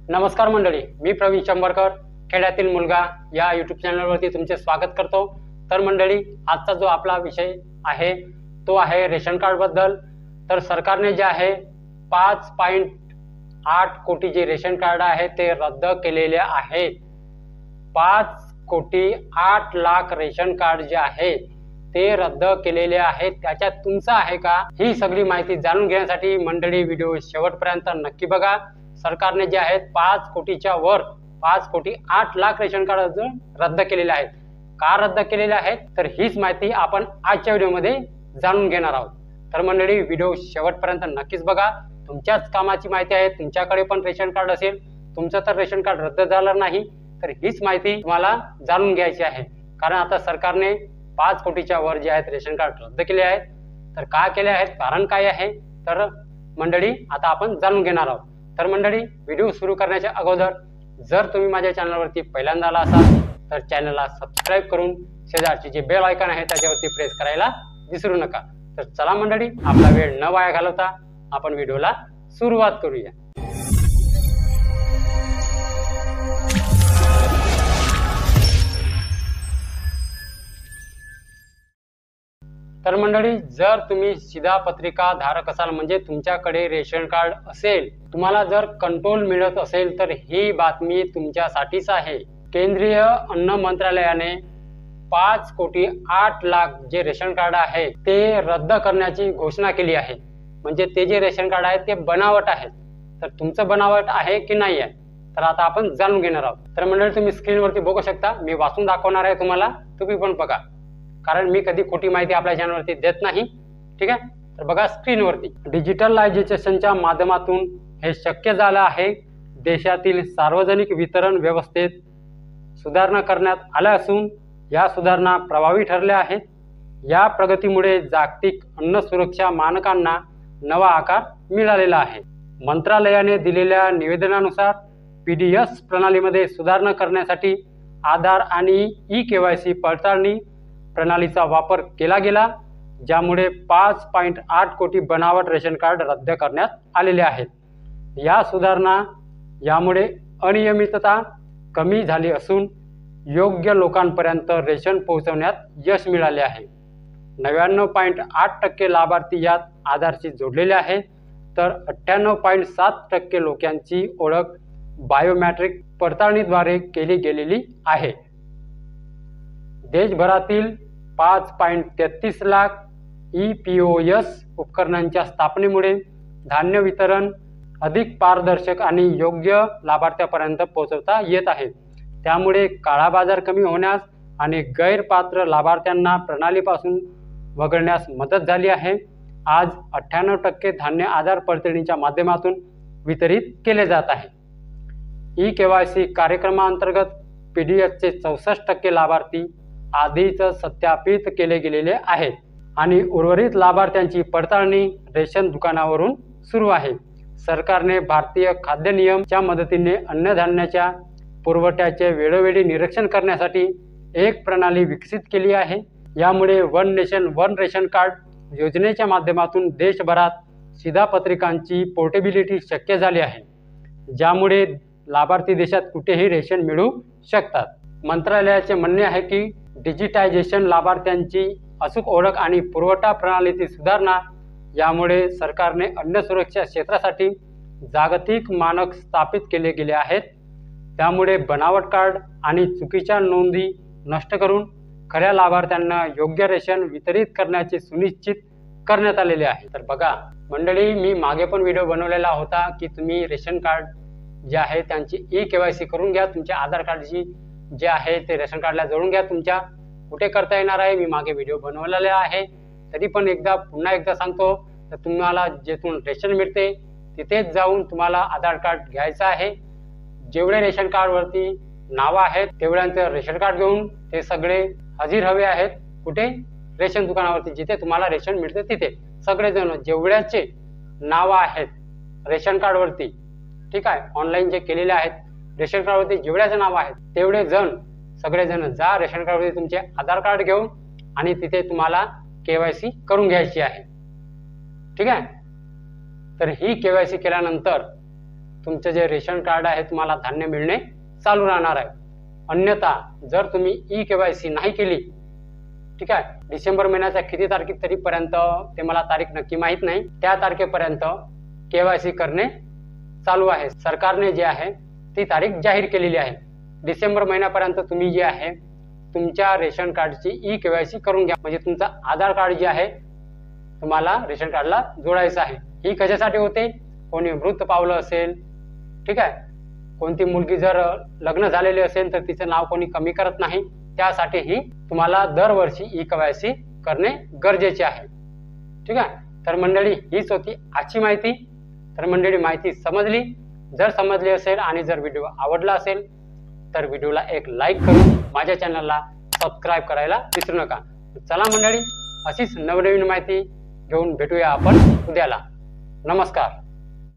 नमस्कार मंडळी, मी प्रवीण शंभरकर खेड्यातील मुलगा या यूट्यूब चॅनलवरती तुमचे स्वागत करतो। तर मंडळी, आजचा जो आपला विषय आहे तो आहे रेशन कार्ड बद्दल। तर सरकारने जे आहे 5.8 कोटी जे रेशन कार्ड आहे ते रद्द केलेले आहे। 5,08,00,000 रेशन कार्ड जे आहे ते रद्द केलेले आहेत। त्याच्यात तुमचं आहे का, ही सगळी माहिती जाणून घेण्यासाठी मंडळी व्हिडिओ शेवटपर्यंत नक्की बघा। सरकारने जे आहेत 5 कोटीच्या वर 5,08,00,000 रेशन कार्ड अजून रद्द केलेले आहेत। का रद्द केलेले आहेत तर हीच माहिती आपण आजच्या व्हिडिओमध्ये जाणून घेणार आहोत। तर मंडळी व्हिडिओ शेवटपर्यंत नक्कीच बघा। तुमच्याच कामाची माहिती आहे। तुमच्याकडे पण रेशन कार्ड असेल, तुमचं तर रेशन कार्ड रद्द झालं नाही तर हीच माहिती तुम्हाला जाणून घ्यायची आहे। कारण आता सरकारने 5 कोटीच्या वर जे आहेत रेशन कार्ड रद्द केले आहेत। तर का केले आहेत, कारण काय आहे, तर मंडळी आता आपण जाणून घेणार आहोत। तर मंडळी, व्हिडिओ सुरू करण्याच्या अगोदर जर तुम्ही माझ्या चॅनलवरती पहिल्यांदा आला असाल तर चॅनलला सबस्क्राईब करून शेजारची जे बेल आयकॉन आहे त्याच्यावरती प्रेस करायला विसरू नका। तर चला मंडळी, आपला वेळ न वाया घालवता आपण व्हिडिओला सुरुवात करूया। तर मंडळी, जर तुम्ही शिधापत्रिका धारक असाल म्हणजे तुमच्याकडे रेशन कार्ड असेल, तुम्हाला जर कंट्रोल मिळत असेल तर ही बातमी तुमच्यासाठीच आहे। केंद्रीय अन्न मंत्रालयाने 5,08,00,000 जे रेशन कार्ड आहे ते रद्द करण्याची घोषणा केली आहे। म्हणजे ते जे रेशन कार्ड आहे ते बनावट आहे। तर तुमचं बनावट आहे की नाही आहे तर आता आपण जाणून घेणार आहोत। तर मंडळी, तुम्ही स्क्रीनवरती बघू शकता, मी वाचून दाखवणार आहे तुम्हाला, तुम्ही पण बघा, कारण मी कधी खोटी माहिती आपल्या चॅनलवरती देत नाही। ठीक आहे, तर बघा स्क्रीनवरती, डिजिटलायझेशनच्या माध्यमातून हे शक्य झालं आहे। देशातील सार्वजनिक वितरण व्यवस्थेत सुधारणा करण्यात आल्या असून या सुधारणा प्रभावी ठरल्या आहेत। या प्रगतीमुळे जागतिक अन्न सुरक्षा मानकांना नवा आकार मिळालेला आहे। मंत्रालयाने दिलेल्या निवेदनानुसार पीडीएस प्रणालीमध्ये सुधारणा करण्यासाठी आधार आणि ई-केवायसी पडताळणी प्रणालीचा वापर केला गेला, ज्यामुळे 5.8 कोटी बनावट रेशन कार्ड रद्द करण्यात आलेले आहेत। या सुधारणा यामुळे अनियमितता कमी झाली असून योग्य लोकांपर्यंत रेशन पोहोचवण्यात यश मिळाले आहे। 99.8% लाभार्थी यात आधारशी जोडलेले आहेत, तर 98.7% लोकांची ओळख बायोमॅट्रिक पडताळणीद्वारे केली गेलेली आहे। देशभरातील 5.33 लाख EPOS उपकरणांच्या स्थापनेमुळे धान्य वितरण अधिक पारदर्शक आणि योग्य लाभार्थ्यापर्यंत पोहोचवता येत आहे। त्यामुळे काळा बाजार कमी होण्यास आणि गैरपात्र लाभार्थ्यांना प्रणालीपासून वगळण्यास मदत झाली आहे। आज 98% धान्य आधार पडताळणीच्या माध्यमातून वितरित केले जात आहे। ई-केवायसी कार्यक्रमांतर्गत पीडीएसचे 64% लाभार्थी आधीच सत्यापित केले गेलेले आहेत आणि उर्वरित लाभार्थ्यांची पडताळणी रेशन दुकानावरून सुरू आहे। सरकारने भारतीय खाद्य नियमच्या मदतीने अन्नधान्याच्या पुरवठ्याचे वेळोवेळी निरीक्षण करण्यासाठी एक प्रणाली विकसित केली आहे। यामुळे one nation one ration card योजनेच्या माध्यमातून देशभरात शिधापत्रिकांची पोर्टेबिलिटी शक्य झाली आहे, ज्यामुळे लाभार्थी देशात कुठेही रेशन मिळू शकतात। मंत्रालयाचे म्हणणे आहे की डिजिटायझेशन, लाभार्थ्यांची अचूक ओळख आणि पुरवठा प्रणालीतील सुधारणा यामुळे सरकारने अन्न सुरक्षा क्षेत्रासाठी जागतिक मानक स्थापित केले गेले आहेत। त्यामुळे बनावट कार्ड आणि चुकीच्या नोंदी नष्ट करून खऱ्या लाभार्थ्यांना योग्य रेशन वितरित करण्याचे सुनिश्चित करण्यात आलेले आहे। तर बघा मंडळी, मी मागे पण व्हिडिओ बनवलेला होता की तुम्ही रेशन कार्ड जे आहे त्यांची ई-केवायसी करून घ्या। तुमच्या आधार कार्डची जे आहे ते रेशन कार्डला जोडून घ्या। तुमच्या कुठे करता येणार आहे, मी मागे व्हिडिओ बनवलेला आहे, तरी पण पुन्हा एकदा सांगतो, तर तुम्हाला जेथून रेशन मिळते तिथेच जाऊन तुम्हाला आधार कार्ड घ्यायचं आहे। जेवढे रेशन कार्डवरती नावं आहेत तेवढ्यांचं रेशन कार्ड घेऊन ते सगळे हजर हवे आहेत कुठे, रेशन दुकानावरती, जिथे तुम्हाला रेशन मिळते तिथे सगळेजण जेवढ्याचे नावं आहेत रेशन कार्डवरती, ठीक आहे, ऑनलाईन जे केलेले आहेत रेशन कार्डवरती जेवढ्याचे नावं आहेत तेवढे जण सगळेजण जा रेशन कार्डवरती तुमचे आधार कार्ड घेऊन आणि तिथे तुम्हाला केवायसी करून घ्यायची आहे। ठीक आहे, तर ही केवायसी केल्यानंतर तुमचे जे रेशन कार्ड आहे तुम्हाला धान्य मिळणे चालू राहणार आहे। अन्यथा जर तुम्ही ई-केवायसी नाही केली, ठीक आहे, डिसेंबर महिन्याच्या किती तारखेपर्यंत ते मला तारीख नक्की माहित नाही, त्या तारखेपर्यंत केवायसी करणे चालू आहे। सरकारने जे आहे ती तारीख जाहीर केलेली आहे। डिसेंबर महिन्यापर्यंत तुम्ही जे आहे तुमच्या रेशन कार्डची ई-केवायसी करून घ्या। म्हणजे तुमचा आधार कार्ड जे आहे तुम्हाला रेशन कार्डला जोडायचं आहे। ही कशासाठी होते? कोणी मृत पावलं असेल, ठीक आहे, कोणती मुलगी जर लग्न झालेले असेल तर तिचं नाव कोणी कमी करत नाही, त्यासाठीही तुम्हाला दरवर्षी ई-केवायसी करणे गरजेचे आहे। ठीक आहे, तर मंडळी हीच होती आजची माहिती। तर मंडळी माहिती समजली? जर समजली असेल आणि जर व्हिडिओ आवडला असेल तर व्हिडिओला एक लाईक करून माझ्या चॅनलला सबस्क्राईब करायला विसरू नका। चला मंडळी, अशीच नवनवीन माहिती घेऊन भेटूया आपण उद्याला। नमस्कार।